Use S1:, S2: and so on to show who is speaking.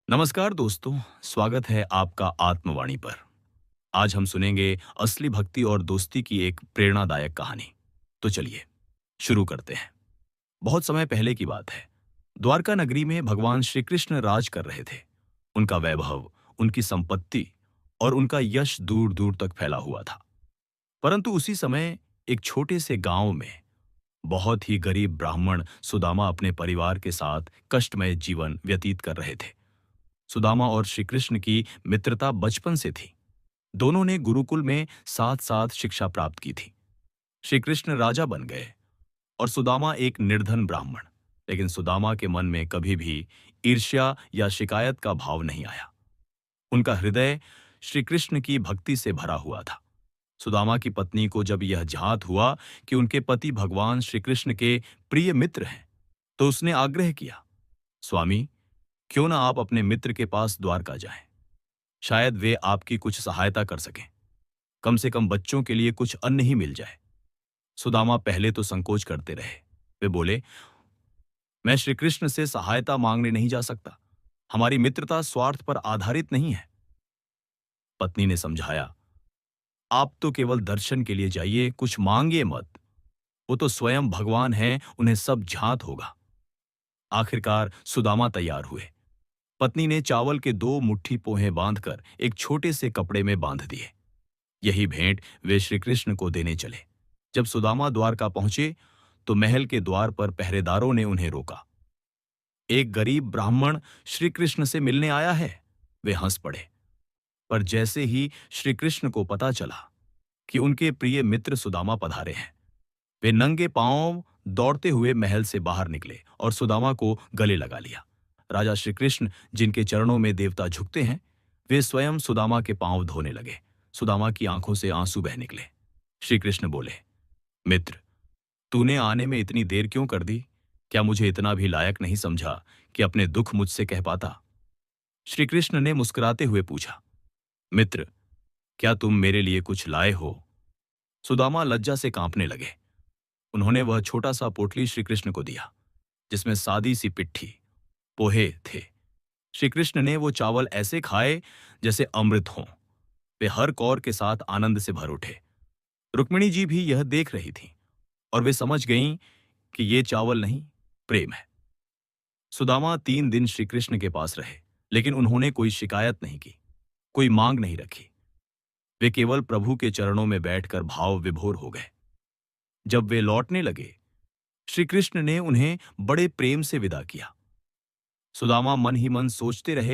S1: नमस्कार दोस्तों, स्वागत है आपका आत्मवाणी पर। आज हम सुनेंगे असली भक्ति और दोस्ती की एक प्रेरणादायक कहानी। तो चलिए शुरू करते हैं। बहुत समय पहले की बात है। द्वारका नगरी में भगवान श्री कृष्ण राज कर रहे थे। उनका वैभव, उनकी संपत्ति और उनका यश दूर दूर तक फैला हुआ था। परंतु उसी समय एक छोटे से गांव में बहुत ही गरीब ब्राह्मण सुदामा अपने परिवार के साथ कष्टमय जीवन व्यतीत कर रहे थे। सुदामा और श्री कृष्ण की मित्रता बचपन से थी। दोनों ने गुरुकुल में साथ साथ शिक्षा प्राप्त की थी। श्री कृष्ण राजा बन गए और सुदामा एक निर्धन ब्राह्मण। लेकिन सुदामा के मन में कभी भी ईर्ष्या या शिकायत का भाव नहीं आया। उनका हृदय श्री कृष्ण की भक्ति से भरा हुआ था। सुदामा की पत्नी को जब यह ज्ञात हुआ कि उनके पति भगवान श्री कृष्ण के प्रिय मित्र हैं, तो उसने आग्रह किया, स्वामी, क्यों ना आप अपने मित्र के पास द्वारका जाएं। शायद वे आपकी कुछ सहायता कर सकें। कम से कम बच्चों के लिए कुछ अन्न ही मिल जाए। सुदामा पहले तो संकोच करते रहे। वे बोले, मैं श्री कृष्ण से सहायता मांगने नहीं जा सकता। हमारी मित्रता स्वार्थ पर आधारित नहीं है। पत्नी ने समझाया, आप तो केवल दर्शन के लिए जाइए, कुछ मांगिए मत। वो तो स्वयं भगवान हैं, उन्हें सब ज्ञात होगा। आखिरकार सुदामा तैयार हुए। पत्नी ने चावल के 2 मुट्ठी पोहे बांधकर एक छोटे से कपड़े में बांध दिए। यही भेंट वे श्री कृष्ण को देने चले। जब सुदामा द्वारका पहुंचे तो महल के द्वार पर पहरेदारों ने उन्हें रोका। एक गरीब ब्राह्मण श्री कृष्ण से मिलने आया है, वे हंस पड़े। पर जैसे ही श्री कृष्ण को पता चला कि उनके प्रिय मित्र सुदामा पधारे हैं, वे नंगे पांव दौड़ते हुए महल से बाहर निकले और सुदामा को गले लगा लिया। राजा श्री कृष्ण, जिनके चरणों में देवता झुकते हैं, वे स्वयं सुदामा के पांव धोने लगे। सुदामा की आंखों से आंसू बह निकले। श्री कृष्ण बोले, मित्र, तूने आने में इतनी देर क्यों कर दी? क्या मुझे इतना भी लायक नहीं समझा कि अपने दुख मुझसे कह पाता? श्री कृष्ण ने मुस्कुराते हुए पूछा, मित्र, क्या तुम मेरे लिए कुछ लाए हो? सुदामा लज्जा से कांपने लगे। उन्होंने वह छोटा सा पोटली श्री कृष्ण को दिया, जिसमें सादी सी पिट्ठी पोहे थे। श्री कृष्ण ने वो चावल ऐसे खाए जैसे अमृत हों। वे हर कौर के साथ आनंद से भर उठे। रुक्मिणी जी भी यह देख रही थीं और वे समझ गईं कि ये चावल नहीं, प्रेम है। सुदामा 3 दिन श्री कृष्ण के पास रहे, लेकिन उन्होंने कोई शिकायत नहीं की, कोई मांग नहीं रखी। वे केवल प्रभु के चरणों में बैठकर भाव विभोर हो गए। जब वे लौटने लगे, श्री कृष्ण ने उन्हें बड़े प्रेम से विदा किया। सुदामा मन ही मन सोचते रहे